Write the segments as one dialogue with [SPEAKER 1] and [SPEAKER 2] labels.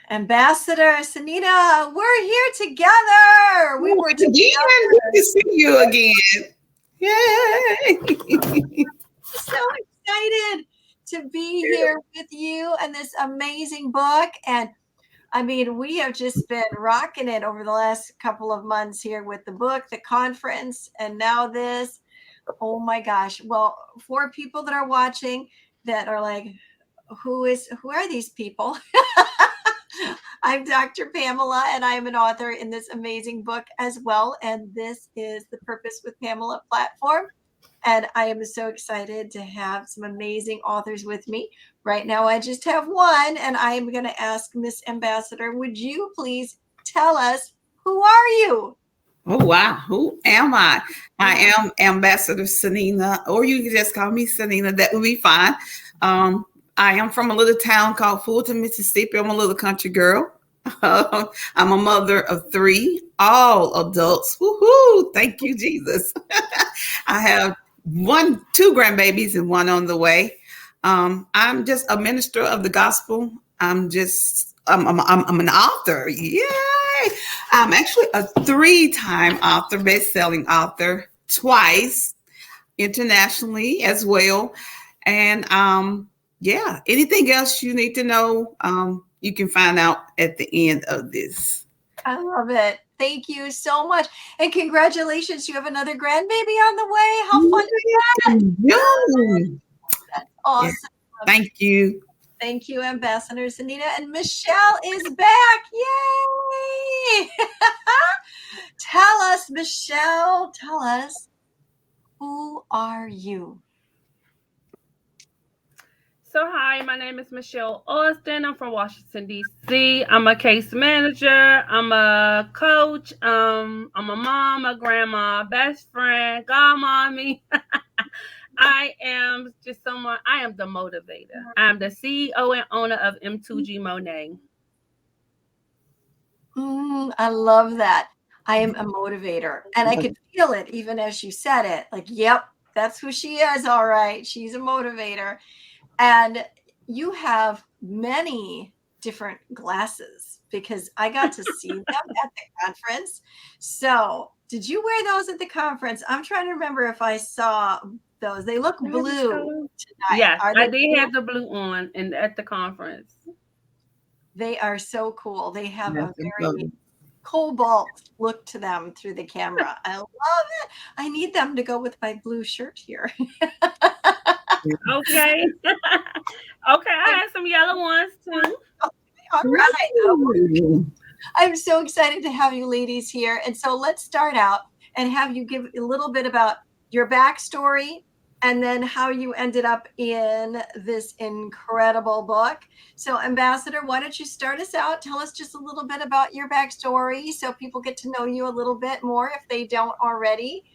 [SPEAKER 1] Ambassador Cenena, we're here together. We were together.
[SPEAKER 2] Good to see you again. Yay!
[SPEAKER 1] So excited to be here with you and this amazing book. And I mean, we have just been rocking it over the last couple of months here with the book, the conference, and now this. Oh my gosh. Well, for people that are watching that are like, who are these people? I'm Dr. Pamela, and I am an author in this amazing book as well. And this is the Purpose with Pamela platform. And I am so excited to have some amazing authors with me. Right now, I just have one, and I am going to ask Miss Ambassador, would you please tell us, who are you?
[SPEAKER 2] Oh, wow. Who am I? I am Ambassador Cenena, or you can just call me Cenena. That would be fine. I am from a little town called Fulton, Mississippi. I'm a little country girl. I'm a mother of 3, all adults. Woohoo! Thank you, Jesus. I have 2 grandbabies and 1 on the way. I'm just a minister of the gospel. I'm an author. Yay! I'm actually a 3-time author, best-selling author, twice internationally as well. And yeah, anything else you need to know, you can find out at the end of this.
[SPEAKER 1] I love it. Thank you so much. And congratulations, you have another grandbaby on the way. How fun is that? That's awesome.
[SPEAKER 2] Yeah. Thank you.
[SPEAKER 1] Thank you, Ambassador Cenena. And Michelle is back. Yay! Tell us, Michelle, who are you?
[SPEAKER 3] So hi, my name is Michelle Alston. I'm from Washington, D.C. I'm a case manager. I'm a coach. I'm a mom, a grandma, best friend, godmommy. I am just someone, I am the motivator. I'm the CEO and owner of M2G Monet.
[SPEAKER 1] I love that. I am a motivator. And I could feel it even as you said it. Like, yep, that's who she is. All right. She's a motivator. And you have many different glasses because I got to see them at the conference. So did you wear those at the conference? I'm trying to remember if I saw those. They look blue tonight.
[SPEAKER 3] Yes, I did have the blue on at the conference.
[SPEAKER 1] They are so cool. They have a very cobalt look to them through the camera. I love it. I need them to go with my blue shirt here.
[SPEAKER 3] Okay. Okay, I had some yellow ones too.
[SPEAKER 1] All right. I'm so excited to have you ladies here. And so let's start out and have you give a little bit about your backstory and then how you ended up in this incredible book. So Ambassador, why don't you start us out? Tell us just a little bit about your backstory so people get to know you a little bit more if they don't already.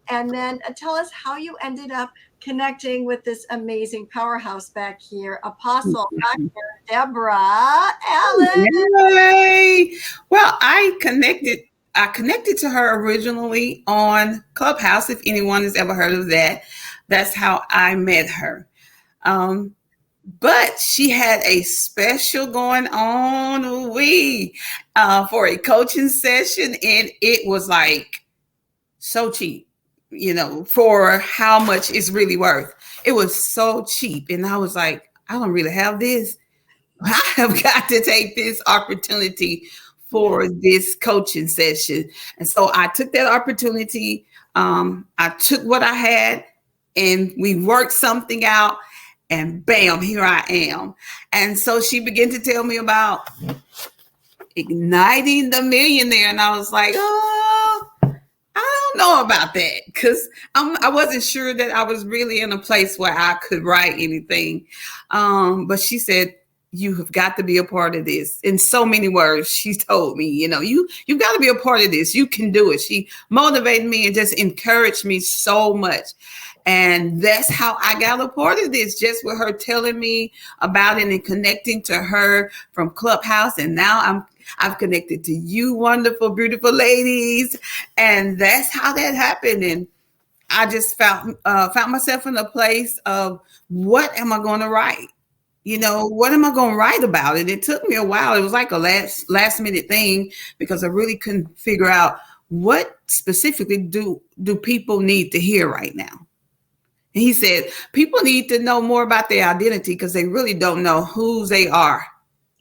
[SPEAKER 1] And then tell us how you ended up connecting with this amazing powerhouse back here, Apostle Dr. Deborah Allen.
[SPEAKER 2] Yay! Well, I connected to her originally on Clubhouse, if anyone has ever heard of that. That's how I met her. But she had a special going on for a coaching session, and it was like so cheap, for how much it's really worth. It was so cheap. And I was like, I don't really have this. I have got to take this opportunity for this coaching session. And so I took that opportunity. I took what I had and we worked something out, and bam, here I am. And so she began to tell me about Igniting the Millionaire. And I was like, I don't know about that, because I wasn't sure that I was really in a place where I could write anything. But she said, you have got to be a part of this. In so many words, she told me, you've got to be a part of this. You can do it. She motivated me and just encouraged me so much. And that's how I got a part of this, just with her telling me about it and connecting to her from Clubhouse. And now I've connected to you wonderful, beautiful ladies. And that's how that happened. And I just found myself in a place of, what am I going to write? What am I going to write about it? It took me a while. It was like a last minute thing because I really couldn't figure out what specifically do people need to hear right now. And he said people need to know more about their identity because they really don't know whose they are.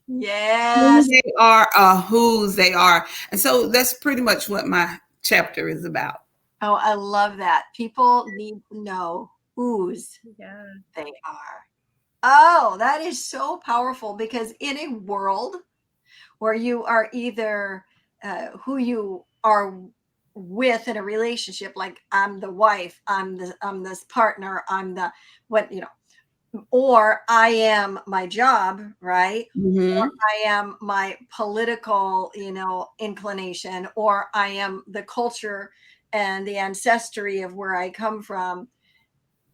[SPEAKER 2] Who
[SPEAKER 1] Yes.
[SPEAKER 2] they are, whose they are. And so that's pretty much what my chapter is about.
[SPEAKER 1] Oh, I love that. People need to know whose
[SPEAKER 3] Yeah.
[SPEAKER 1] they are. Oh, that is so powerful because in a world where you are either who you are with in a relationship, like I'm the wife, I'm this partner, I'm the what or I am my job, right? Or
[SPEAKER 2] Mm-hmm.
[SPEAKER 1] I am my political, inclination, or I am the culture and the ancestry of where I come from.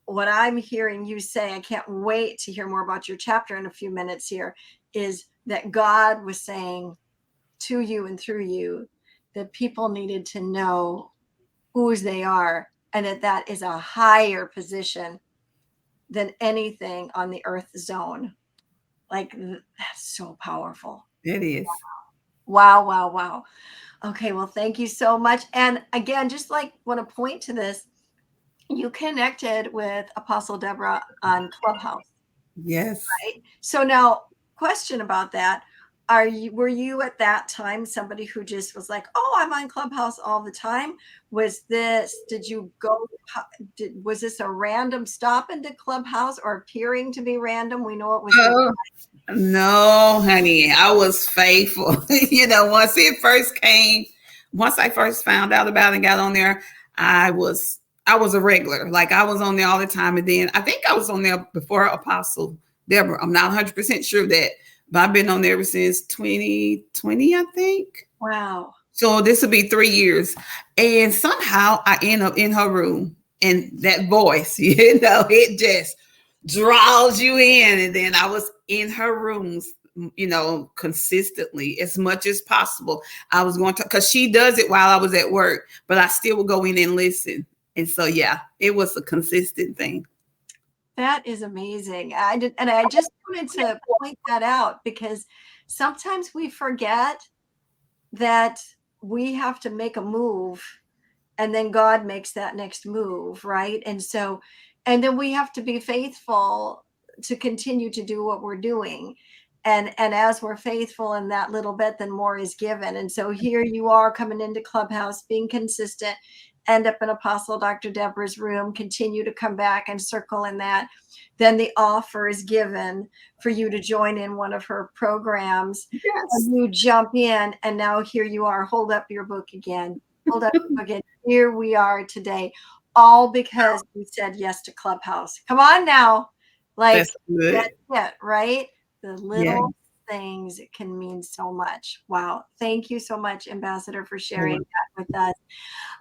[SPEAKER 1] What I'm hearing you say, I can't wait to hear more about your chapter in a few minutes here, is that God was saying to you and through you that people needed to know whose they are and that is a higher position than anything on the earth zone. Like that's so powerful.
[SPEAKER 2] It is.
[SPEAKER 1] Wow, wow, wow. Okay, well, thank you so much. And again, just like want to point to this, you connected with Apostle Deborah on Clubhouse,
[SPEAKER 2] Yes.
[SPEAKER 1] right? So now, question about that. Were you at that time somebody who just was like, "Oh, I'm on Clubhouse all the time"? Did you go was this a random stop into Clubhouse or appearing to be random? We know it was divine.
[SPEAKER 2] Oh, no, honey. I was faithful. Once I first found out about it and got on there, I was I was a regular. Like I was on there all the time. And then I think I was on there before Apostle Deborah. I'm not 100% sure of that, but I've been on there ever since 2020, I think.
[SPEAKER 1] Wow.
[SPEAKER 2] So this will be 3 years. And somehow I end up in her room and that voice, it just draws you in. And then I was in her rooms, consistently as much as possible. I was going to, because she does it while I was at work, but I still would go in and listen. And so, yeah, it was a consistent thing.
[SPEAKER 1] That is amazing. I just wanted to point that out because sometimes we forget that we have to make a move and then God makes that next move, right? And then we have to be faithful to continue to do what we're doing. And as we're faithful in that little bit, then more is given. And so here you are coming into Clubhouse, being consistent, end up in Apostle Dr. Deborah's room, continue to come back and circle in that. Then the offer is given for you to join in one of her programs.
[SPEAKER 2] Yes.
[SPEAKER 1] And you jump in, and now here you are. Hold up your book again. Hold up your book again. Here we are today, all because we said yes to Clubhouse. Come on now. Like,
[SPEAKER 2] That's good.
[SPEAKER 1] that's it, right? The
[SPEAKER 2] Yeah.
[SPEAKER 1] little things can mean so much. Wow. Thank you so much, Ambassador, for sharing that with us.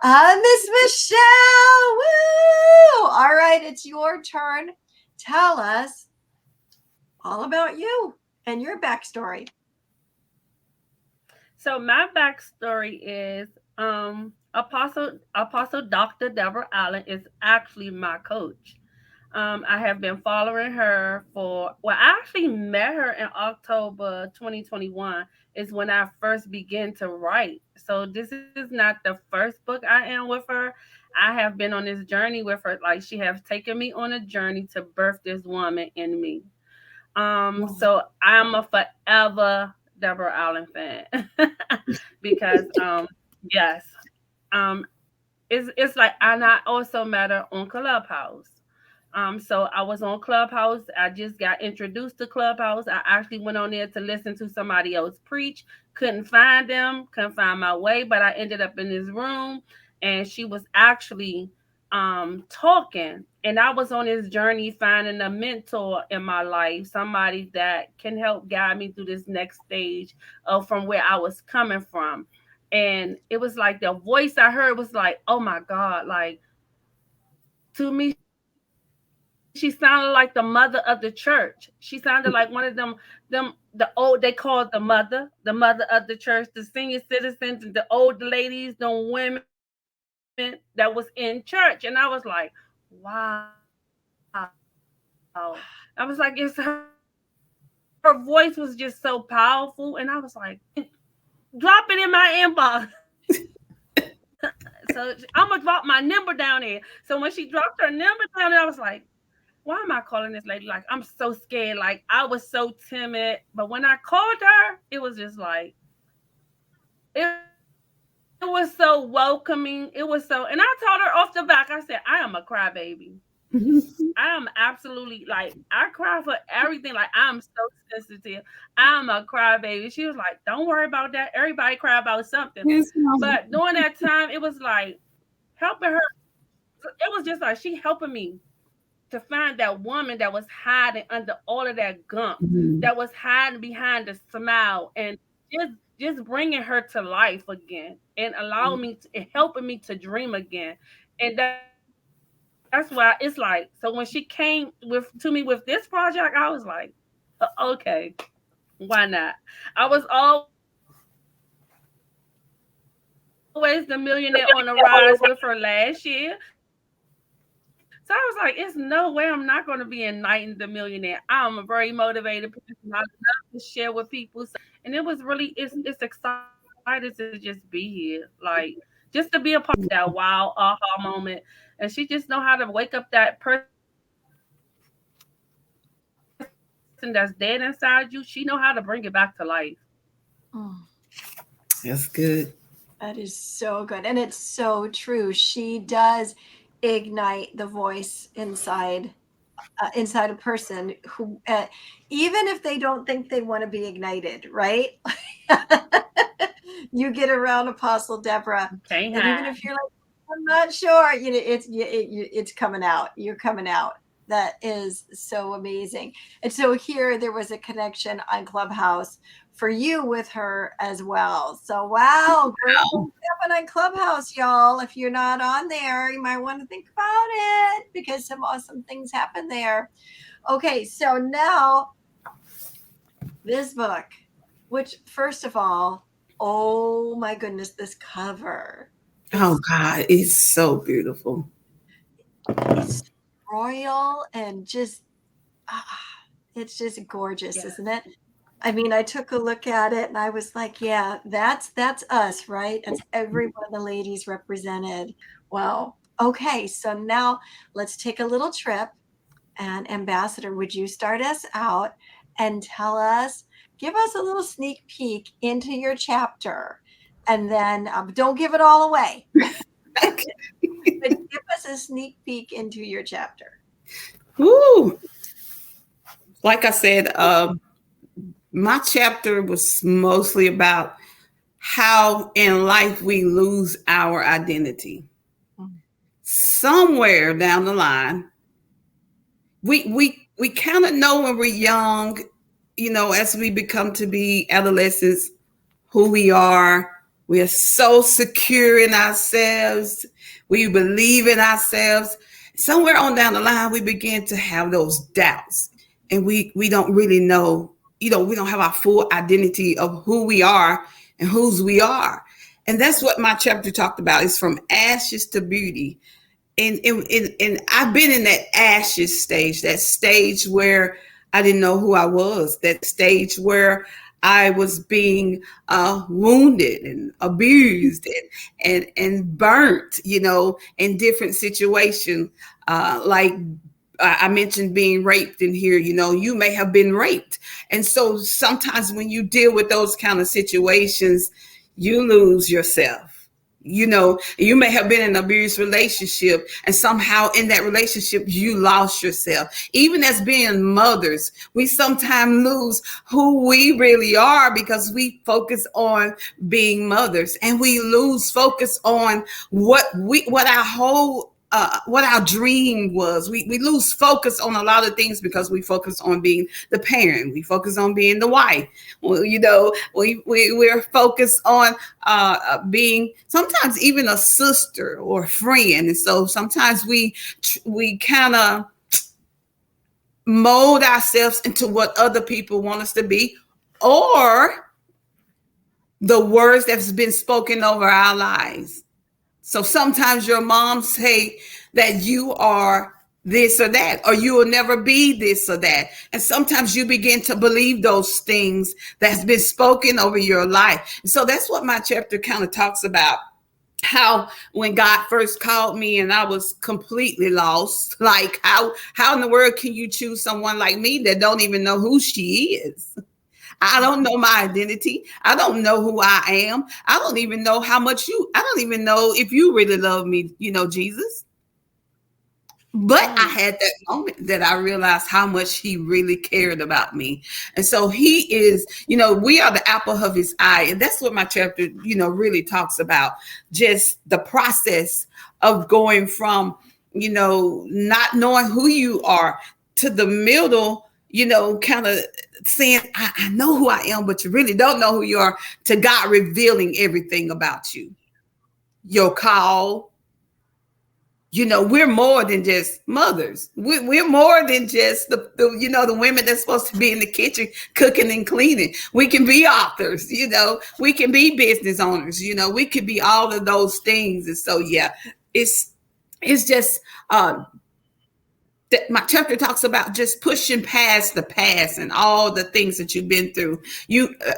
[SPEAKER 1] Miss Michelle. Woo! All right, it's your turn. Tell us all about you and your backstory.
[SPEAKER 3] So my backstory is Apostle Dr. Deborah Allen is actually my coach. I have been following her I actually met her in October 2021 is when I first began to write. So this is not the first book I am with her. I have been on this journey with her. Like she has taken me on a journey to birth this woman in me. So I'm a forever Deborah Allen fan because yes, um, it's like and I also met her on Clubhouse. So I was on Clubhouse. I just got introduced to Clubhouse. I actually went on there to listen to somebody else preach. Couldn't find them, couldn't find my way, but I ended up in this room and she was actually talking. And I was on this journey finding a mentor in my life, somebody that can help guide me through this next stage of from where I was coming from. And it was like the voice I heard was like, oh my God, like to me, she sounded like the mother of the church. She sounded like one of they called the mother of the church, the senior citizens, the older ladies, the women that was in church. And I was like, wow. I was like, it's her. her voice was just so powerful, and I was like, drop it in my inbox. So I'm gonna drop my number down there. So when she dropped her number down there, I was like, why am I calling this lady? Like, I'm so scared. Like, I was so timid. But when I called her, it was just like, it was so welcoming. It was so, and I told her off the back, I said, I am a crybaby. I am absolutely like, I cry for everything. Like, I'm so sensitive. I'm a crybaby. She was like, don't worry about that. Everybody cry about something.
[SPEAKER 2] Yes, mama.
[SPEAKER 3] But during that time, it was like helping her. It was just like she helping me to find that woman that was hiding under all of that gunk,
[SPEAKER 2] Mhm.
[SPEAKER 3] that was hiding behind the smile, and just bringing her to life again, and allowing me to, and helping me to dream again. And that's why it's like, so when she came to me with this project, I was like, okay, why not? I was always the millionaire on the rise with her last year. So I was like, it's no way I'm not going to be igniting the millionaire. I'm very motivated person. I love to share with people. So, and it was really, it's excited to just be here. Like, just to be a part of that. Wow, aha moment. And she just know how to bring it back to life. Just to be a part of that wow, aha moment. And she just know how to wake up that person that's dead inside you. She know how to bring it back to life.
[SPEAKER 1] Mm,
[SPEAKER 2] That's good.
[SPEAKER 1] that is so good. And it's so true. She does ignite the voice inside a person who, even if they don't think they want to be ignited, right? You get around Apostle Deborah, and even if
[SPEAKER 3] Can't
[SPEAKER 1] you're like,
[SPEAKER 3] hide.
[SPEAKER 1] I'm not sure, it's coming out. You're coming out. That is so amazing. And so here there was a connection on Clubhouse for you with her as well. So wow, great things happen on Clubhouse, y'all. If you're not on there, you might want to think about it because some awesome things happen there. Okay, so now this book, which first of all, oh my goodness, this cover
[SPEAKER 2] Oh
[SPEAKER 1] is
[SPEAKER 2] God, it's so beautiful.
[SPEAKER 1] it's royal and just ah, it's just gorgeous, isn't it?
[SPEAKER 3] Yes.
[SPEAKER 1] I mean, I took a look at it and I was like, yeah, that's us, right? That's every one of the ladies represented. Wow. Okay, so now let's take a little trip. And Ambassador, would you start us out and tell us, give us a little sneak peek into your chapter, and then don't give it all away, but give us a sneak peek into your chapter.
[SPEAKER 2] Woo. Like I said, my chapter was mostly about how in life we lose our identity.
[SPEAKER 1] Mm.
[SPEAKER 2] Somewhere down the line, we kind of know when we're young, as we become to be adolescents, who we are. We are so secure in ourselves. We believe in ourselves. Somewhere on down the line, we begin to have those doubts, and we don't really know. We don't have our full identity of who we are and whose we are. And that's what my chapter talked about. Is from ashes to beauty. And I've been in that ashes stage, that stage where I didn't know who I was, that stage where I was being wounded and abused and burnt, in different situations. Like I mentioned being raped in here, you may have been raped. And so sometimes when you deal with those kind of situations, you lose yourself. You may have been in an abuse relationship, and somehow in that relationship you lost yourself. Even as being mothers, we sometimes lose who we really are because we focus on being mothers, and we lose focus on what our whole what our dream was. We lose focus on a lot of things because we focus on being the parent. We focus on being the wife. Well, we're focused on being sometimes even a sister or a friend. And so sometimes we kind of mold ourselves into what other people want us to be, or the words that's been spoken over our lives. So sometimes your mom say that you are this or that, or you will never be this or that. And sometimes you begin to believe those things that's been spoken over your life. And so that's what my chapter kind of talks about. How when God first called me and I was completely lost, like how in the world can you choose someone like me that don't even know who she is? I don't know my identity. I don't know who I am. I don't even know I don't even know if you really love me, Jesus. But I had that moment that I realized how much he really cared about me. And so he is, we are the apple of his eye. And that's what my chapter, really talks about. Just the process of going from, not knowing who you are to the middle, kind of saying, I know who I am, but you really don't know who you are, to God revealing everything about you, your call. We're more than just mothers. We're more than just the women that's supposed to be in the kitchen cooking and cleaning. We can be authors, we can be business owners, we can be all of those things. And so, yeah, it's just, that my chapter talks about just pushing past the past and all the things that you've been through.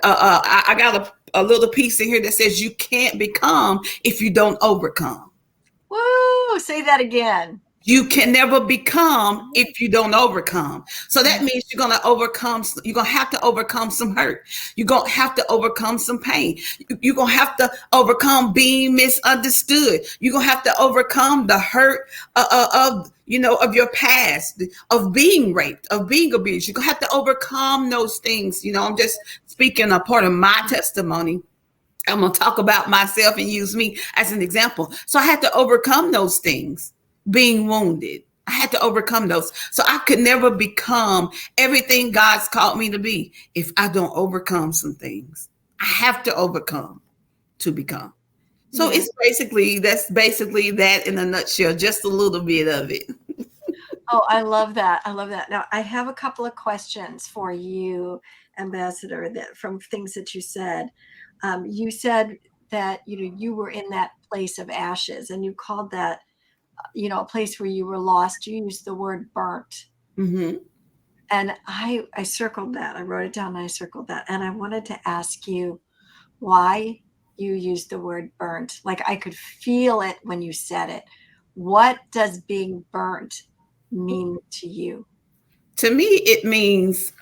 [SPEAKER 2] I got a little piece in here that says you can't become if you don't overcome.
[SPEAKER 1] Woo! Say that again.
[SPEAKER 2] You can never become if you don't overcome. So that means you're going to have to overcome some hurt. You're going to have to overcome some pain. You're going to have to overcome being misunderstood. You're going to have to overcome the hurt of your past, of being raped, of being abused. You're going to have to overcome those things. I'm just speaking a part of my testimony. I'm going to talk about myself and use me as an example. So I had to overcome those things, being wounded. I had to overcome those. So I could never become everything God's called me to be if I don't overcome some things. I have to overcome to become. So That's basically that in a nutshell, just a little bit of it.
[SPEAKER 1] Oh, I love that. I love that. Now, I have a couple of questions for you, Ambassador, that from things that you said. You said that, you were in that place of ashes, and you called that, a place where you were lost. You used the word burnt.
[SPEAKER 2] Mm-hmm.
[SPEAKER 1] And I circled that. I wrote it down and I circled that. And I wanted to ask you why you used the word burnt. Like, I could feel it when you said it. What does being burnt mean to you?
[SPEAKER 2] To me, it means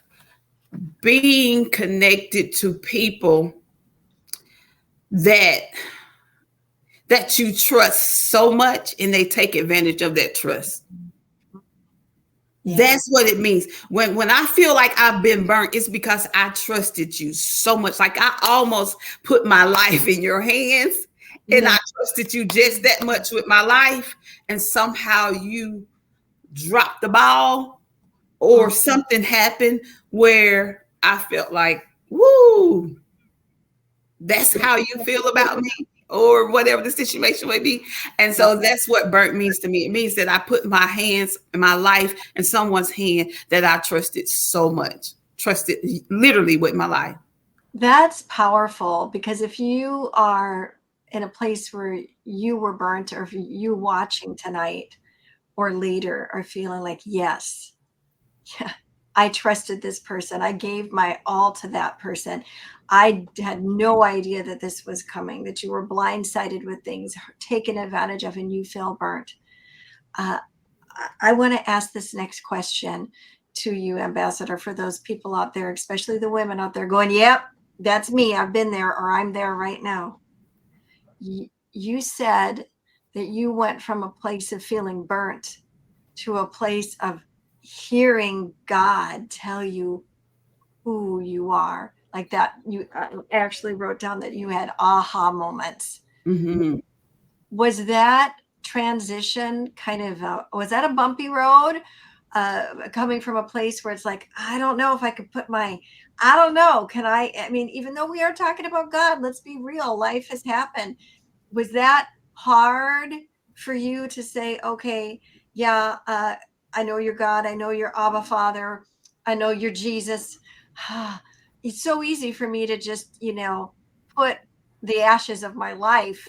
[SPEAKER 2] being connected to people that you trust so much, and they take advantage of that trust. Yeah. That's what it means. When I feel like I've been burnt, it's because I trusted you so much. Like I almost put my life in your hands, and I trusted you just that much with my life, and somehow you dropped the ball, or something happened where I felt like, woo, that's how you feel about me, or whatever the situation may be. And so that's what burnt means to me. It means that I put my hands and my life in someone's hand that I trusted so much, trusted literally with my life.
[SPEAKER 1] That's powerful, because if you are in a place where you were burnt, or if you watching tonight or later are feeling like, yes, yeah, I trusted this person. I gave my all to that person. I had no idea that this was coming, that you were blindsided with things, taken advantage of, and you feel burnt. I want to ask this next question to you, Ambassador, for those people out there, especially the women out there going, yep, that's me. I've been there, or I'm there right now. You said that you went from a place of feeling burnt to a place of hearing God tell you who you are. Like that, you actually wrote down that you had aha moments.
[SPEAKER 2] Mm-hmm.
[SPEAKER 1] Was that transition kind of, was that a bumpy road? Coming from a place where it's like, I don't know if I could I don't know. I mean, even though we are talking about God, let's be real, life has happened. Was that hard for you to say, okay, yeah, I know you're God. I know you're Abba Father. I know you're Jesus. It's so easy for me to just, put the ashes of my life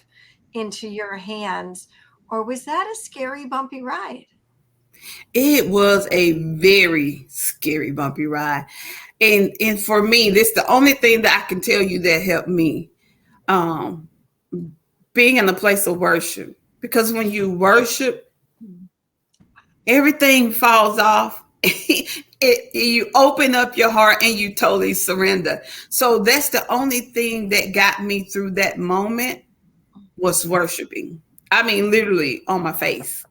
[SPEAKER 1] into your hands. Or was that a scary, bumpy ride?
[SPEAKER 2] It was a very scary, bumpy ride. And for me, this is the only thing that I can tell you that helped me. Um, being in a place of worship. Because when you worship, everything falls off. You open up your heart and you totally surrender. So that's the only thing that got me through that moment was worshiping. I mean, literally on my face.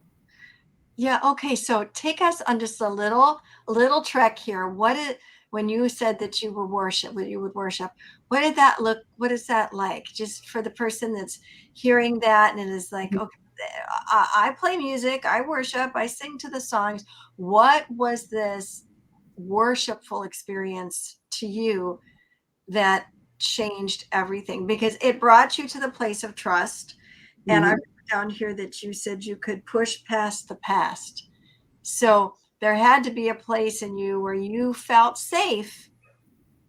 [SPEAKER 1] Yeah. Okay. So take us on just a little trek here. When you said that you would worship, what did that look? What is that like? Just for the person that's hearing that and it is like, okay, I play music, I worship, I sing to the songs. What was this worshipful experience to you that changed everything? Because it brought you to the place of trust. And I
[SPEAKER 2] Mhm.
[SPEAKER 1] wrote down here that you said you could push past the past. So there had to be a place in you where you felt safe,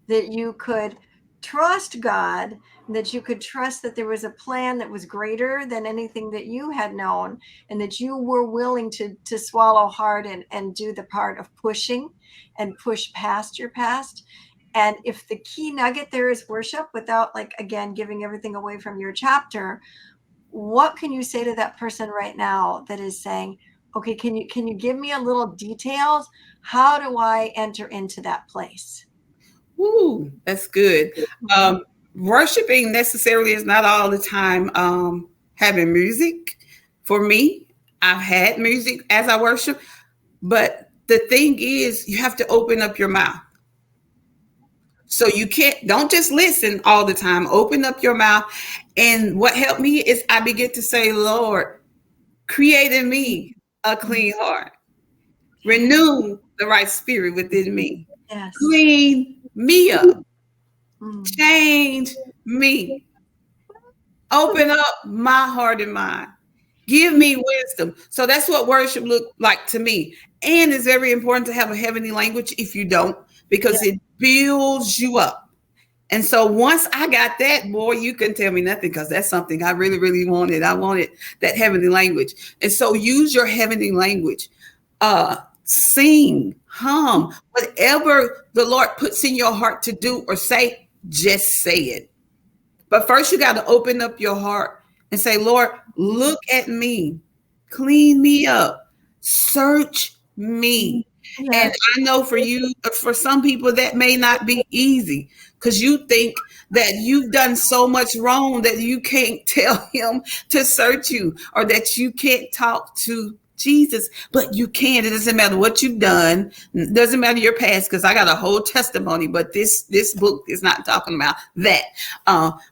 [SPEAKER 1] that you could trust God, that you could trust that there was a plan that was greater than anything that you had known, and that you were willing to swallow hard and do the part of pushing and push past your past. And if the key nugget there is worship, without, like, again, giving everything away from your chapter, what can you say to that person right now that is saying, okay, can you give me a little details? How do I enter into that place?
[SPEAKER 2] Ooh, that's good.
[SPEAKER 1] Mhm.
[SPEAKER 2] Um, Worshiping necessarily is not all the time having music. For me, I've had music as I worship, but the thing is, you have to open up your mouth. So you don't just listen all the time. Open up your mouth. And what helped me is I begin to say, Lord, create in me a clean heart. Renew the right spirit within me.
[SPEAKER 1] Yes.
[SPEAKER 2] Clean me up.
[SPEAKER 1] Mm.
[SPEAKER 2] Change me. Open up my heart and mind. Give me wisdom. So that's what worship looked like to me. And it's very important to have a heavenly language if you don't,
[SPEAKER 1] Yeah.
[SPEAKER 2] because it builds you up. And so once I got that, boy, you couldn't tell me nothing because that's something I really, really wanted. I wanted that heavenly language. And so use your heavenly language. Sing, hum, whatever the Lord puts in your heart to do or say, just say it. But first, you got to open up your heart and say, Lord, look at me, clean me up, search me. And
[SPEAKER 1] Yes.
[SPEAKER 2] I know for you, for some people, that may not be easy because you think that you've done so much wrong that you can't tell him to search you or that you can't talk to Jesus, but you can. It doesn't matter what you've done. It doesn't matter your past, because I got a whole testimony, but this book is not talking about that.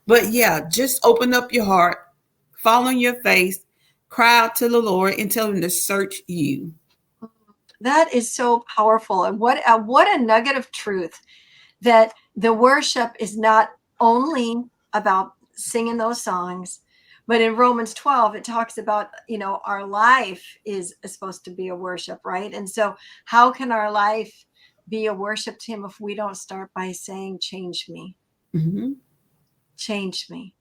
[SPEAKER 2] But yeah, just open up your heart, fall on your face, cry out to the Lord, and tell him to search you.
[SPEAKER 1] That is so powerful. And what a nugget of truth, that the worship is not only about singing those songs, but in Romans 12, it talks about, our life is supposed to be a worship, right? And so how can our life be a worship to him if we don't start by saying,
[SPEAKER 2] Mhm.
[SPEAKER 1] change me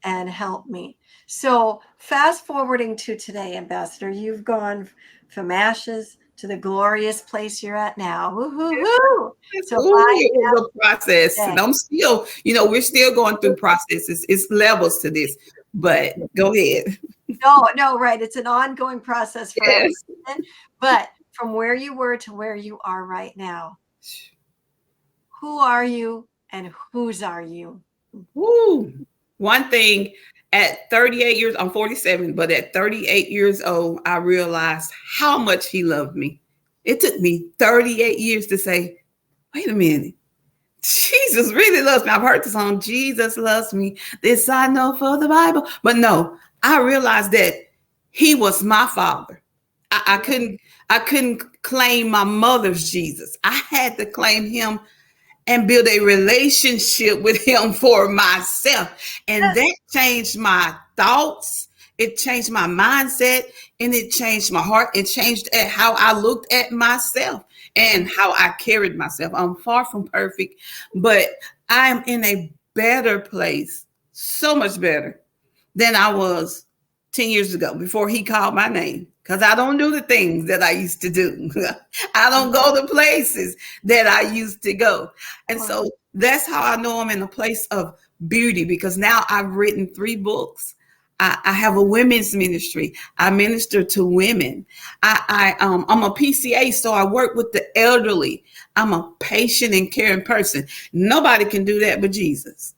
[SPEAKER 1] and help me? So fast forwarding to today, Ambassador, you've gone from ashes to the glorious place you're at now. Woo-hoo-hoo. So
[SPEAKER 2] Ooh,
[SPEAKER 1] by
[SPEAKER 2] it was a process,
[SPEAKER 1] day.
[SPEAKER 2] and I'm still, we're still going through processes. It's levels to this, but go ahead.
[SPEAKER 1] No, right. It's an ongoing process for every
[SPEAKER 2] Yes.
[SPEAKER 1] season. But from where you were to where you are right now, who are you and whose are you?
[SPEAKER 2] Woo. One thing, at 38 years, I'm 47, but at 38 years old, I realized how much he loved me. It took me 38 years to say, wait a minute. Jesus really loves me. I've heard the song, Jesus loves me. This I know for the Bible. But no, I realized that he was my father. I couldn't claim my mother's Jesus. I had to claim him and build a relationship with him for myself. And that changed my thoughts. It changed my mindset, and it changed my heart. It changed how I looked at myself and how I carried myself. I'm far from perfect, but I'm in a better place, so much better than I was 10 years ago before he called my name. because I don't do the things that I used to do. I don't go to places that I used to go. And so that's how I know I'm in a place of beauty, because now I've written 3 books. I have a women's ministry. I minister to women. I'm a PCA, so I work with the elderly. I'm a patient and caring person. Nobody can do that but Jesus.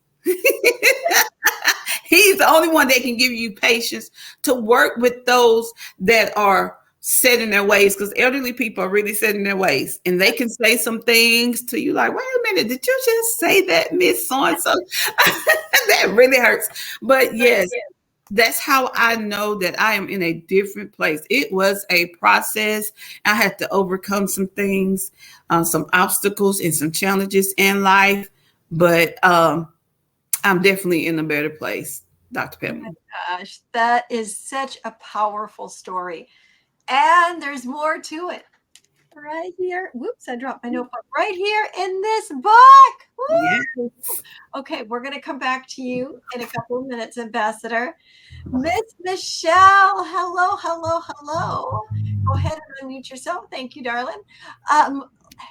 [SPEAKER 2] He's the only one that can give you patience to work with those that are set in their ways, because elderly people are really set in their ways, and they can say some things to you like, wait a minute, did you just say that, Miss So-and-so? That really hurts. But yes, that's how I know that I am in a different place. It was a process. I had to overcome some things, some obstacles and some challenges in life, but I'm definitely in a better place, Dr.
[SPEAKER 1] Oh
[SPEAKER 2] Pamela.
[SPEAKER 1] my gosh, that is such a powerful story. And there's more to it. Right here. Whoops, I dropped my notebook. Right here in this book.
[SPEAKER 2] Yes.
[SPEAKER 1] Woo! Okay, we're going to come back to you in a couple of minutes, Ambassador. Miss Michelle, hello, hello, hello. Go ahead and unmute yourself. Thank you, darling.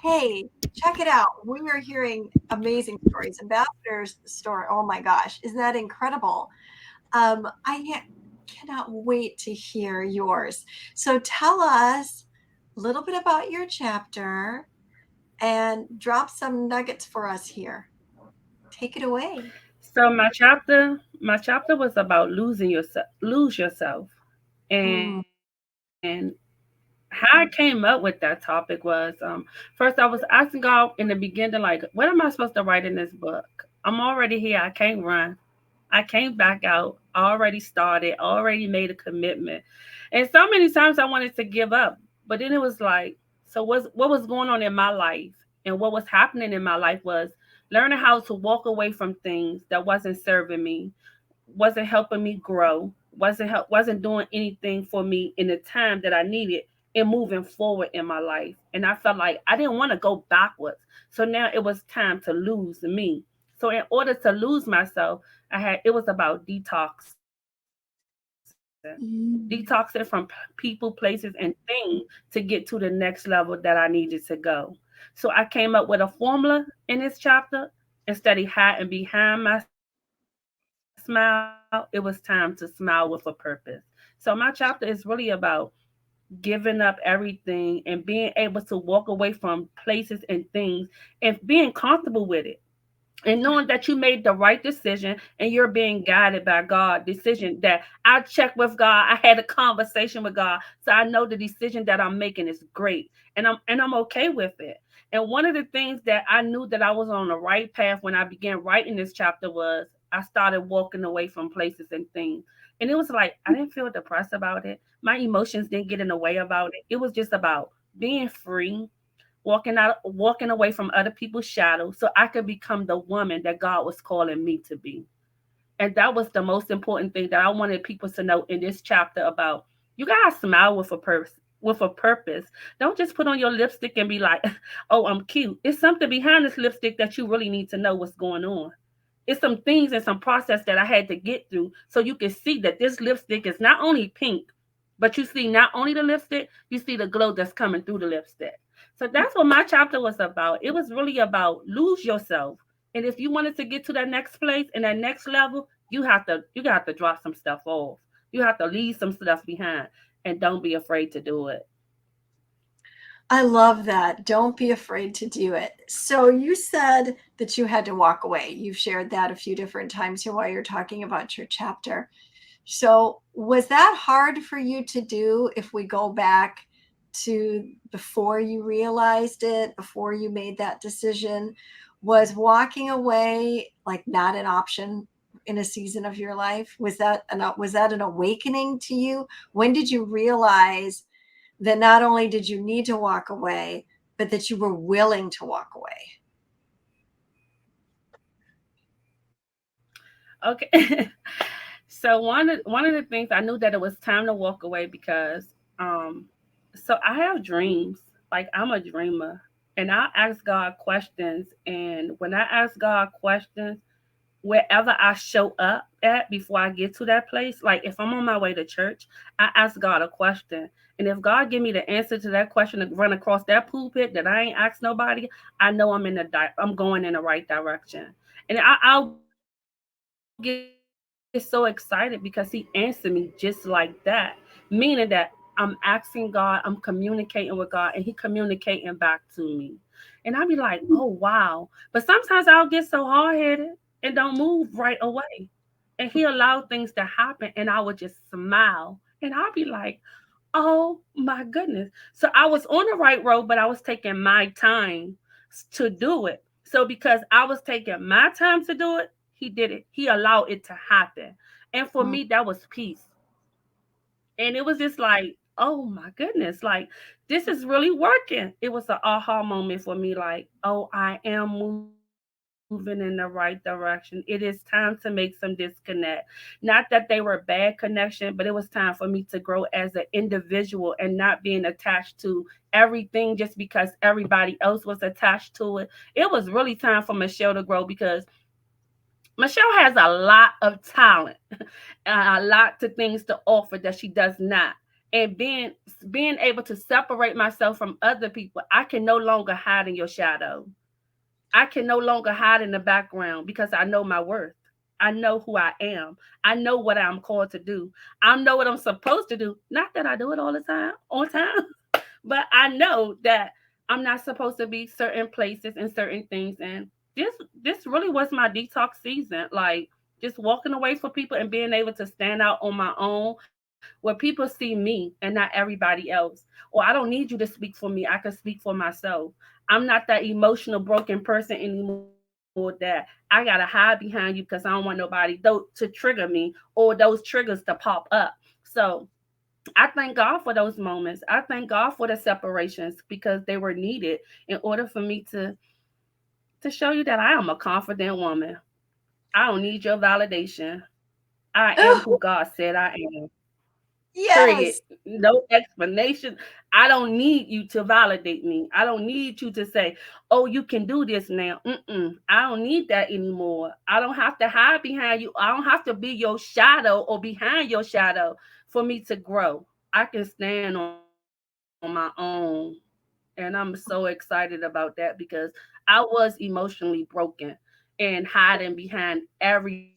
[SPEAKER 1] Hey, check it out. We are hearing amazing stories. Ambassador's story. Oh my gosh, isn't that incredible? I cannot wait to hear yours. So tell us a little bit about your chapter and drop some nuggets for us here. Take it away.
[SPEAKER 3] So my chapter was about lose yourself,
[SPEAKER 1] Mm,
[SPEAKER 3] and how I came up with that topic was first I was asking God in the beginning, like, what am I supposed to write in this book? I'm already here. I can't run. I can't back out. I already started. Already made a commitment, and so many times I wanted to give up. But then it was like, so what was going on in my life, and what was happening in my life was learning how to walk away from things that wasn't serving me, wasn't helping me grow, wasn't doing anything for me in the time that I needed and moving forward in my life. And I felt like I didn't want to go backwards. So now it was time to lose me. So in order to lose myself, it was about detoxing from people, places, and things to get to the next level that I needed to go. So I came up with a formula in this chapter. Instead of hiding behind my smile, it was time to smile with a purpose. So my chapter is really about giving up everything and being able to walk away from places and things and being comfortable with it, and knowing that you made the right decision and you're being guided by God. Decision that I checked with God, I had a conversation with God, so I know the decision that I'm making is great, and I'm okay with it. And one of the things that I knew that I was on the right path when I began writing this chapter was I started walking away from places and things. And it was like I didn't feel depressed about it. My emotions didn't get in the way about it. It was just about being free, walking away from other people's shadows so I could become the woman that God was calling me to be. And that was the most important thing that I wanted people to know in this chapter about. You gotta smile with a purpose. With a purpose. Don't just put on your lipstick and be like, "Oh, I'm cute." It's something behind this lipstick that you really need to know what's going on. It's some things and some process that I had to get through so you can see that this lipstick is not only pink, but you see not only the lipstick, you see the glow that's coming through the lipstick. So that's what my chapter was about. It was really about lose yourself. And if you wanted to get to that next place and that next level, you got to drop some stuff off. You have to leave some stuff behind, and don't be afraid to do it.
[SPEAKER 1] I love that. Don't be afraid to do it. So you said that you had to walk away. You've shared that a few different times here while you're talking about your chapter. So was that hard for you to do if we go back to before you realized it, before you made that decision? Was walking away like not an option in a season of your life? Was that an awakening to you? When did you realize that not only did you need to walk away, but that you were willing to walk away?
[SPEAKER 3] Okay. So one of the things I knew that it was time to walk away because so I have dreams. Like I'm a dreamer, and I ask God questions, and when I ask God questions, wherever I show up at before I get to that place, like if I'm on my way to church, I ask God a question. And if God give me the answer to that question to run across that pulpit that I ain't asked nobody, I know I'm going in the right direction. And I'll get so excited because He answered me just like that, meaning that I'm asking God, I'm communicating with God, and He communicating back to me. And I'll be like, oh wow. But sometimes I'll get so hard headed and don't move right away. And He allowed things to happen, and I would just smile. And I'll be like, oh my goodness. So I was on the right road, but I was taking my time to do it. So because I was taking my time to do it, He did it. He allowed it to happen. And for me, that was peace. And it was just like, oh my goodness, like this is really working. It was an aha moment for me, like, oh, I am moving in the right direction. It is time to make some disconnect. Not that they were bad connection, but it was time for me to grow as an individual and not being attached to everything just because everybody else was attached to it. It was really time for Michelle to grow because Michelle has a lot of talent, a lot of things to offer that she does not. And being able to separate myself from other people, I can no longer hide in your shadow. I can no longer hide in the background because I know my worth. I know who I am. I know what I'm called to do. I know what I'm supposed to do. Not that I do it all the time, on time, but I know that I'm not supposed to be certain places and certain things. And this this really was my detox season. Like just walking away from people and being able to stand out on my own where people see me and not everybody else. Or I don't need you to speak for me. I can speak for myself. I'm not that emotional broken person anymore that I gotta hide behind you because I don't want nobody to trigger me or those triggers to pop up. So I thank God for those moments. I thank God for the separations because they were needed in order for me to show you that I am a confident woman. I don't need your validation. I am who
[SPEAKER 1] Oh,
[SPEAKER 3] God said I am. Period.
[SPEAKER 1] yes.
[SPEAKER 3] No explanation. I don't need you to validate me. I don't need you to say, "Oh, you can do this now." I don't need that anymore. I don't have to hide behind you. I don't have to be your shadow or behind your shadow for me to grow. I can stand on my own. And I'm so excited about that because I was emotionally broken and hiding behind everybody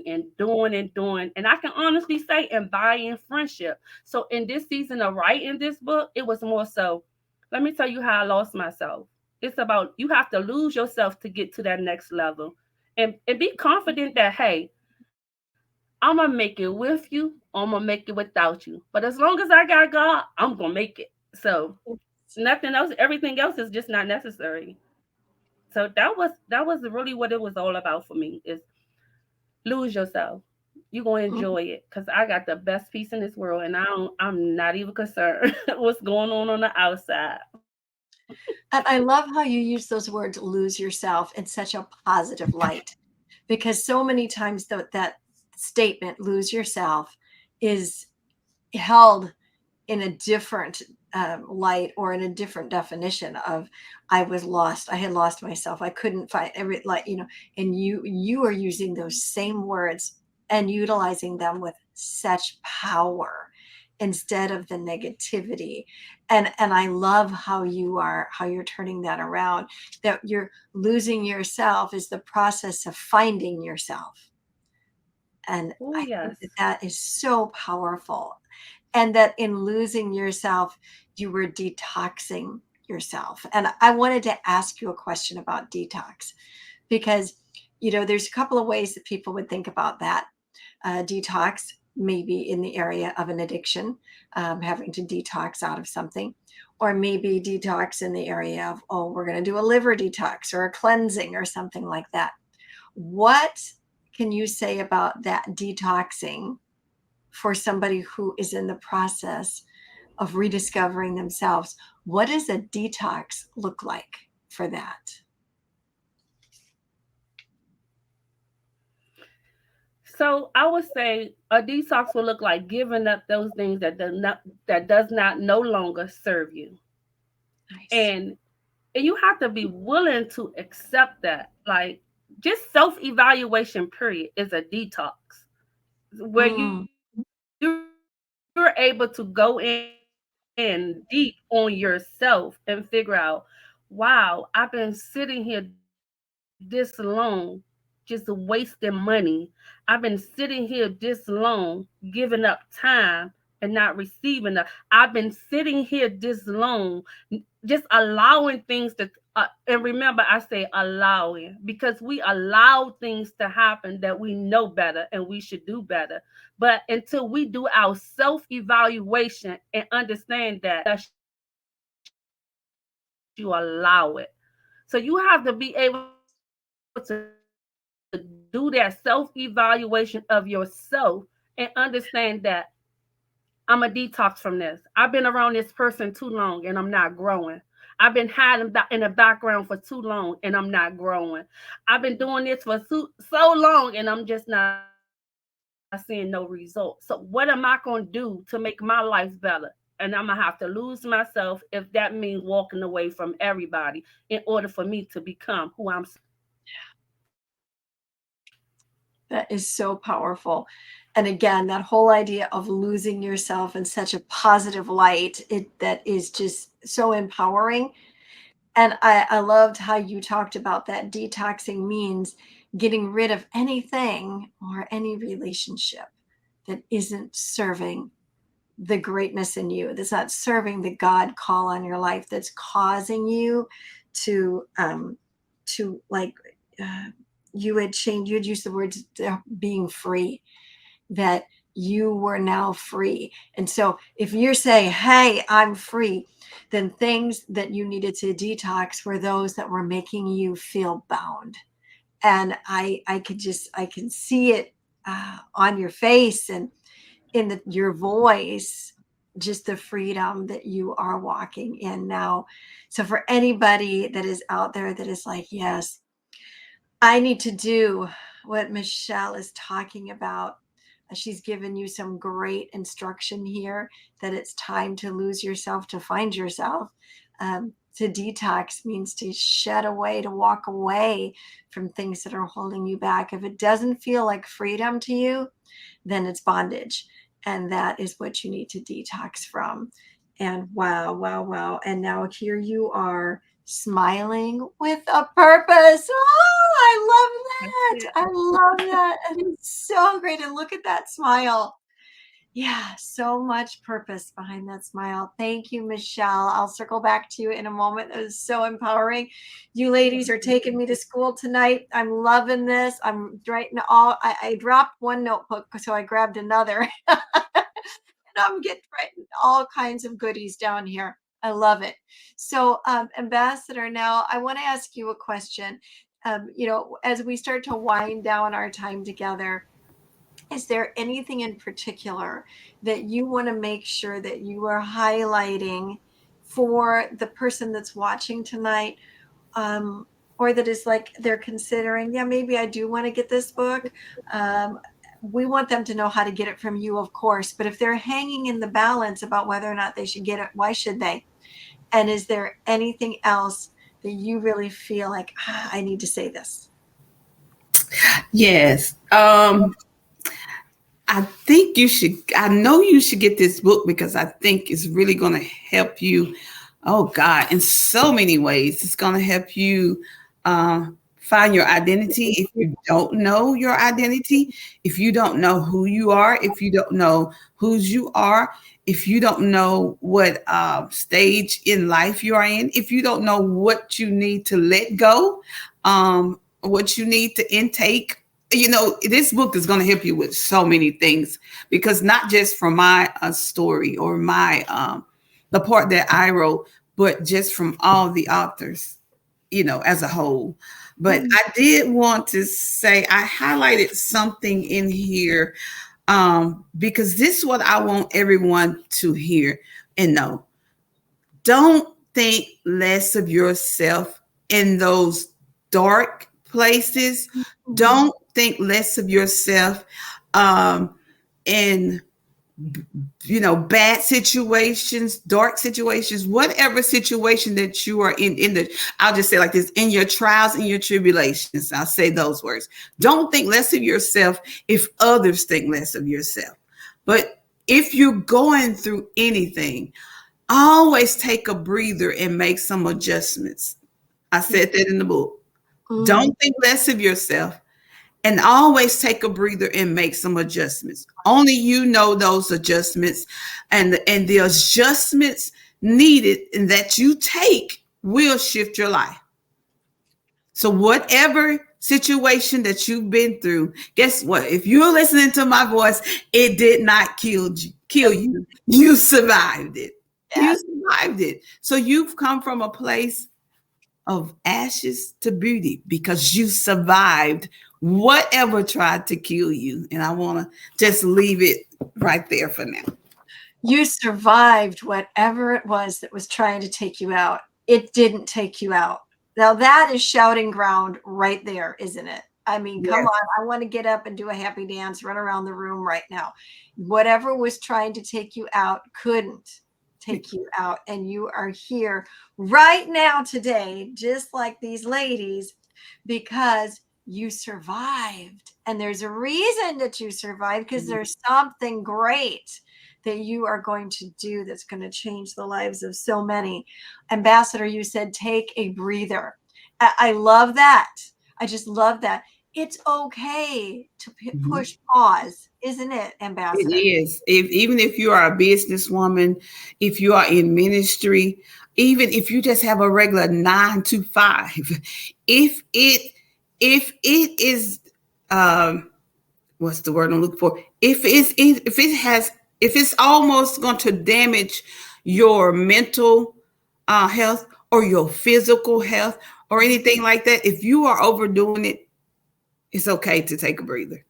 [SPEAKER 3] and doing. And I can honestly say, and buying friendship. So in this season of writing this book, it was more so, let me tell you how I lost myself. It's about you have to lose yourself to get to that next level. And be confident that, hey, I'm gonna make it with you, or I'm gonna make it without you. But as long as I got God, I'm gonna make it. So nothing else, everything else is just not necessary. So that was really what it was all about for me is lose yourself. You're gonna enjoy it because I got the best piece in this world and I'm not even concerned what's going on the outside.
[SPEAKER 1] And I love how you use those words, lose yourself, in such a positive light, because so many times that statement, lose yourself, is held in a different light or in a different definition of I was lost. I had lost myself. I couldn't find every, like, and you are using those same words and utilizing them with such power instead of the negativity. And I love how you're turning that around, that you're losing yourself is the process of finding yourself. And
[SPEAKER 3] Oh
[SPEAKER 1] I
[SPEAKER 3] yes.
[SPEAKER 1] think that that is so powerful, and that in losing yourself, you were detoxing yourself. And I wanted to ask you a question about detox because, there's a couple of ways that people would think about that. Detox, maybe in the area of an addiction, having to detox out of something, or maybe detox in the area of, oh, we're going to do a liver detox or a cleansing or something like that. What can you say about that detoxing for somebody who is in the process of rediscovering themselves? What does a detox look like for that?
[SPEAKER 3] So I would say a detox will look like giving up those things that does not no longer serve you.
[SPEAKER 1] Nice.
[SPEAKER 3] And and you have to be willing to accept that. Like just self-evaluation period is a detox where
[SPEAKER 1] Mm.
[SPEAKER 3] you're able to go in deep on yourself and figure out, wow, I've been sitting here this long just wasting money. I've been sitting here this long giving up time and not receiving enough. I've been sitting here this long just allowing things to and remember I say allowing because we allow things to happen that we know better and we should do better. But until we do our self-evaluation and understand that you allow it, so you have to be able to do that self-evaluation of yourself and understand that I'm a detox from this. I've been around this person too long and I'm not growing. I've been hiding in the background for too long and I'm not growing. I've been doing this for so long and I'm just not seeing no results. So what am I going to do to make my life better? And I'm going to have to lose myself if that means walking away from everybody in order for me to become who I'm supposed to be.
[SPEAKER 1] That is so powerful. And again, that whole idea of losing yourself in such a positive light, that is just so empowering. And I loved how you talked about that detoxing means getting rid of anything or any relationship that isn't serving the greatness in you, that's not serving the God call on your life, that's causing you to like, uh, you had used the words being free, that you were now free. And so if you're saying, hey, I'm free, then things that you needed to detox were those that were making you feel bound. And I can see it on your face and in your voice, just the freedom that you are walking in now. So for anybody that is out there that is like, yes, I need to do what Michelle is talking about. She's given you some great instruction here, that it's time to lose yourself to find yourself. To detox means to shed away, to walk away from things that are holding you back. If it doesn't feel like freedom to you, then it's bondage. And that is what you need to detox from. And wow, wow, wow. And now here you are smiling with a purpose. Oh, I love that. I love that. And it's so great. And look at that smile. Yeah, so much purpose behind that smile. Thank you, Michelle. I'll circle back to you in a moment. It was so empowering. You ladies are taking me to school tonight. I'm loving this. I'm writing I dropped one notebook, so I grabbed another. And I'm getting writing all kinds of goodies down here. I love it. So, Ambassador, now I want to ask you a question. As we start to wind down our time together, is there anything in particular that you want to make sure that you are highlighting for the person that's watching tonight? Or that is like they're considering, yeah, maybe I do want to get this book. Um, we want them to know how to get it from you, of course. But if they're hanging in the balance about whether or not they should get it, why should they? And is there anything else that you really feel like, I need to say this?
[SPEAKER 2] Yes. I think you should, I know you should get this book because I think it's really going to help you. Oh God, in so many ways, it's going to help you find your identity. If you don't know your identity, if you don't know who you are, if you don't know whose you are, if you don't know what stage in life you are in, if you don't know what you need to let go, what you need to intake, this book is going to help you with so many things, because not just from my story or my the part that I wrote, but just from all the authors, as a whole. But I did want to say I highlighted something in here, because this is what I want everyone to hear and know. Don't think less of yourself in those dark places. Don't think less of yourself, in bad situations, dark situations, whatever situation that you are I'll just say like this, in your trials and your tribulations, I'll say those words. Don't think less of yourself if others think less of yourself. But if you're going through anything, always take a breather and make some adjustments. I said that in the book. Don't think less of yourself, and always take a breather and make some adjustments. Only you know those adjustments, and the adjustments needed and that you take will shift your life. So whatever situation that you've been through, guess what? If you're listening to my voice, it did not kill you. You survived it.
[SPEAKER 1] Yes.
[SPEAKER 2] You survived it. So you've come from a place of ashes to beauty because you survived whatever tried to kill you. And I want to just leave it right there for now.
[SPEAKER 1] You survived whatever it was that was trying to take you out. It didn't take you out. Now that is shouting ground right there, isn't it? I mean, come on. I want to get up and do a happy dance, run around the room right now. Whatever was trying to take you out couldn't take you out. And you are here right now today, just like these ladies, because you survived. And there's a reason that you survived, because there's something great that you are going to do that's going to change the lives of so many. Ambassador, you said take a breather. I love that. I just love that. It's okay to push pause, isn't it, Ambassador?
[SPEAKER 2] It is. Even if you are a businesswoman, if you are in ministry, even if you just have a regular 9 to 5, if it is what's the word I'm looking for? If it's almost going to damage your mental health or your physical health or anything like that, if you are overdoing it, it's okay to take a breather.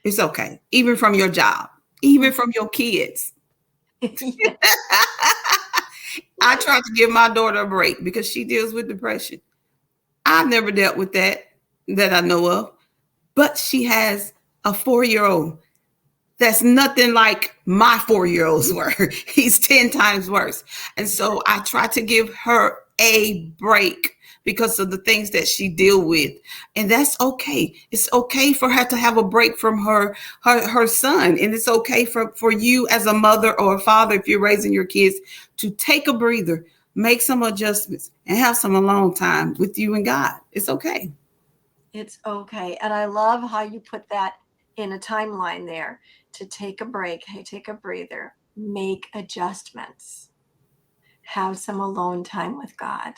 [SPEAKER 2] It's okay. Even from your job, even from your kids. I try to give my daughter a break because she deals with depression. I've never dealt with that I know of, but she has a 4-year-old that's nothing like my 4-year-olds were. He's 10 times worse. And so I try to give her a break because of the things that she deal with. And that's okay. It's okay for her to have a break from her son. And it's okay for you as a mother or a father, if you're raising your kids, to take a breather, make some adjustments, and have some alone time with you and God. It's okay.
[SPEAKER 1] It's okay. And I love how you put that in a timeline there, to take a break. Hey, take a breather, make adjustments, have some alone time with God.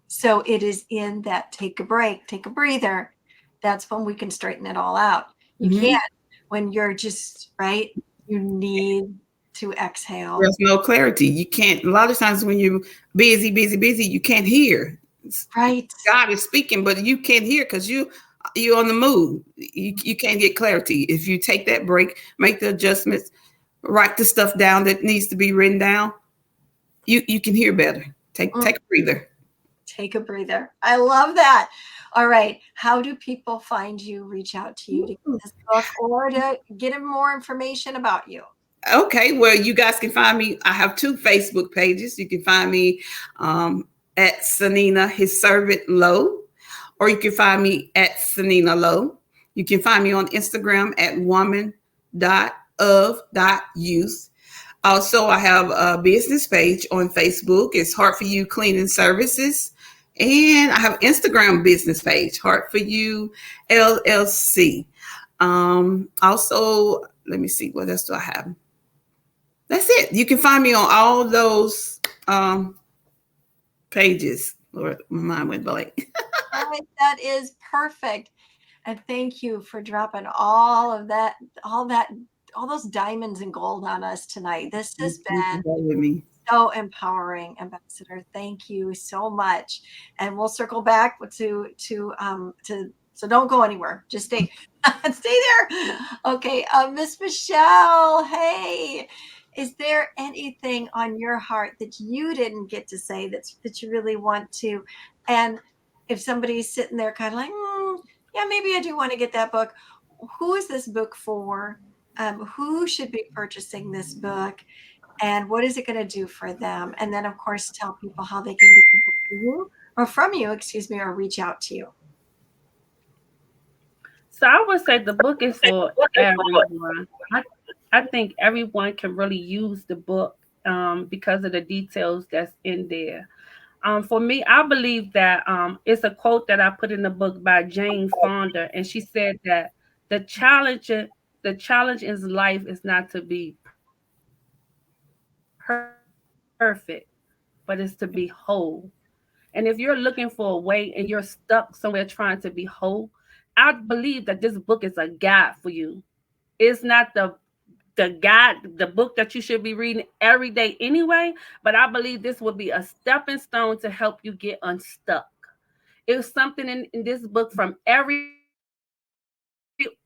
[SPEAKER 1] So it is in that take a break, take a breather. That's when we can straighten it all out. You can't when you're just right. You need to exhale.
[SPEAKER 2] There's no clarity. You can't. A lot of times when you're busy, you can't hear.
[SPEAKER 1] Right.
[SPEAKER 2] God is speaking, but you can't hear because you're on the move. You can't get clarity. If you take that break, make the adjustments, write the stuff down that needs to be written down, you can hear better. Take a breather.
[SPEAKER 1] Take a breather. I love that. All right. How do people find you, reach out to you to get this book or to get more information about you?
[SPEAKER 2] Okay. Well, you guys can find me. I have 2 Facebook pages. You can find me at Cenena, His Servant Lowe, or you can find me at Cenena Lowe. You can find me on Instagram at woman.of.youth. Also, I have a business page on Facebook. It's Heart for You Cleaning Services. And I have Instagram business page, Heart for You LLC. Also, let me see, what else do I have? That's it. You can find me on all those pages. Lord, my mind went blank.
[SPEAKER 1] All right, that is perfect. And thank you for dropping all those diamonds and gold on us tonight. This has been so empowering, Ambassador. Thank you so much. And we'll circle back to so don't go anywhere. Just stay there. Okay. Miss Michelle, hey, is there anything on your heart that you didn't get to say that you really want to? And if somebody's sitting there kind of like, yeah, maybe I do want to get that book. Who is this book for? who should be purchasing this book and what is it going to do for them? And then, of course, tell people how they can get the book for you or from you, excuse me, or reach out to you.
[SPEAKER 3] So I would say the book is for everyone. I think everyone can really use the book because of the details that's in there. For me, I believe that it's a quote that I put in the book by Jane Fonda, and she said that the challenge the challenge in life is not to be perfect, but it's to be whole. And if you're looking for a way and you're stuck somewhere trying to be whole, I believe that this book is a guide for you. It's not the guide, the book that you should be reading every day anyway, but I believe this will be a stepping stone to help you get unstuck. It's something in this book from every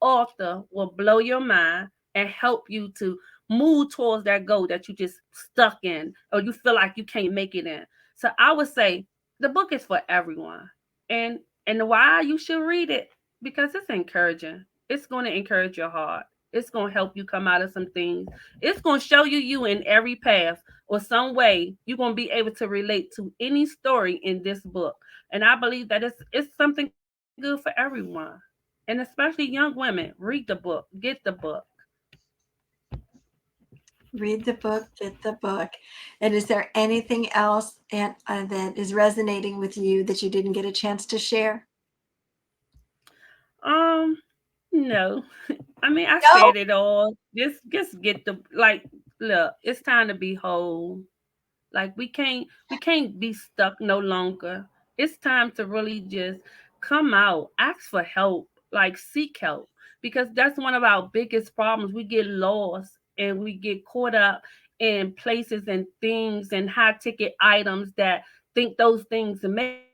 [SPEAKER 3] author will blow your mind and help you to move towards that goal that you just stuck in or you feel like you can't make it in. So I would say the book is for everyone. And why you should read it, because it's encouraging. It's going to encourage your heart. It's going to help you come out of some things. It's going to show you in every path or some way you're going to be able to relate to any story in this book. And I believe that it's something good for everyone. And especially young women, read the book, get the book.
[SPEAKER 1] Read the book, get the book. And is there anything else that is resonating with you that you didn't get a chance to share?
[SPEAKER 3] Um, no. I mean, I
[SPEAKER 1] No.
[SPEAKER 3] said it all. Just get the like. Look, it's time to be whole. Like we can't be stuck no longer. It's time to really just come out, ask for help, like seek help, because that's one of our biggest problems. We get lost and we get caught up in places and things and high ticket items that think those things make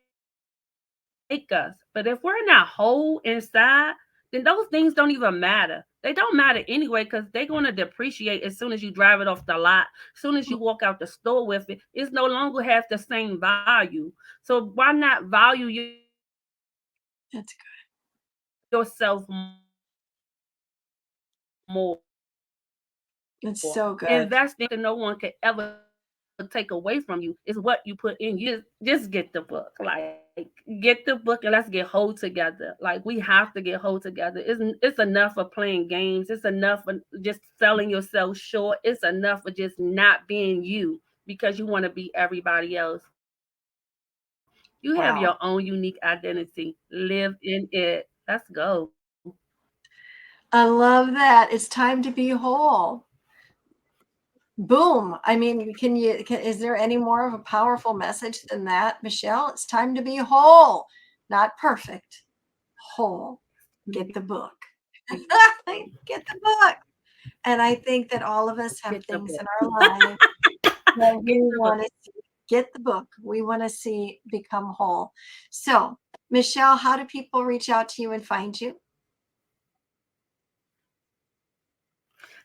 [SPEAKER 3] us. But if we're not whole inside, then those things don't even matter. They don't matter anyway because they're going to depreciate as soon as you drive it off the lot. As soon as you walk out the store with it, it's no longer have the same value. So why not value yourself more? Invest in
[SPEAKER 1] That's
[SPEAKER 3] yourself more. Invest in yourself more. Invest in yourself.
[SPEAKER 1] good. It's
[SPEAKER 3] Because
[SPEAKER 1] so
[SPEAKER 3] that's
[SPEAKER 1] good.
[SPEAKER 3] something no one could ever take away from you is what you put in you. Just get the book. Like get the book and let's get whole together. Like we have to get whole together. It's enough of playing games. It's enough of just selling yourself short. It's enough of just not being you because you want to be everybody else. You have your own unique
[SPEAKER 1] Wow.
[SPEAKER 3] identity. Live in it. Let's go.
[SPEAKER 1] I love that. It's time to be whole. Boom. I mean, is there any more of a powerful message than that, Michelle? It's time to be whole, not perfect, whole. Get the book. Get the book. And I think that all of us have
[SPEAKER 3] Get the
[SPEAKER 1] things
[SPEAKER 3] book.
[SPEAKER 1] in our lives that we
[SPEAKER 3] Get the
[SPEAKER 1] want
[SPEAKER 3] book.
[SPEAKER 1] to see. Get the book. We want to see become whole. So, Michelle, how do people reach out to you and find you?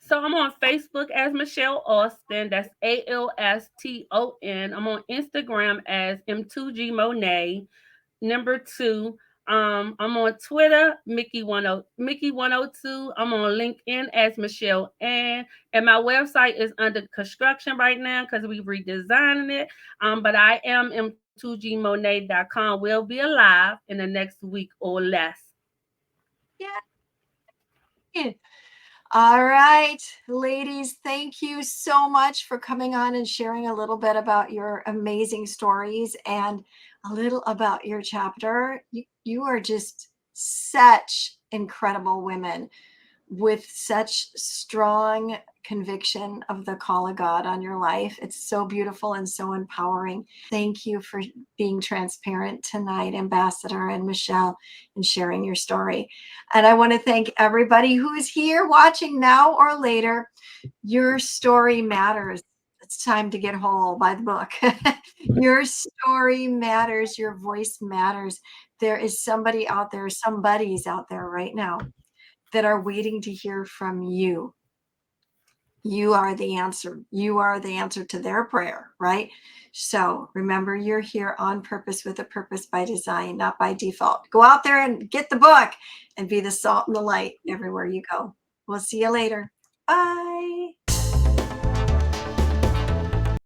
[SPEAKER 3] So I'm on Facebook as Michelle Alston. That's Alston. I'm on Instagram as M2G Monet. Number two. I'm on Twitter, Mickey102. I'm on LinkedIn as Michelle and my website is under construction right now because we're redesigning it. But I am M2GMonet.com. Will be alive in the next week or less.
[SPEAKER 1] Yeah. All right, ladies, thank you so much for coming on and sharing a little bit about your amazing stories and a little about your chapter. You are just such incredible women with such strong conviction of the call of God on your life. It's so beautiful and so empowering. Thank you for being transparent tonight, Ambassador and Michelle, and sharing your story. And I want to thank everybody who is here watching now or later. Your story matters. It's time to get whole by the book. Your story matters. Your voice matters. There is somebody out there, somebody's out there right now that are waiting to hear from you. You are the answer. You are the answer to their prayer, right? So remember, you're here on purpose with a purpose by design, not by default. Go out there and get the book and be the salt and the light everywhere you go. We'll see you later. Bye.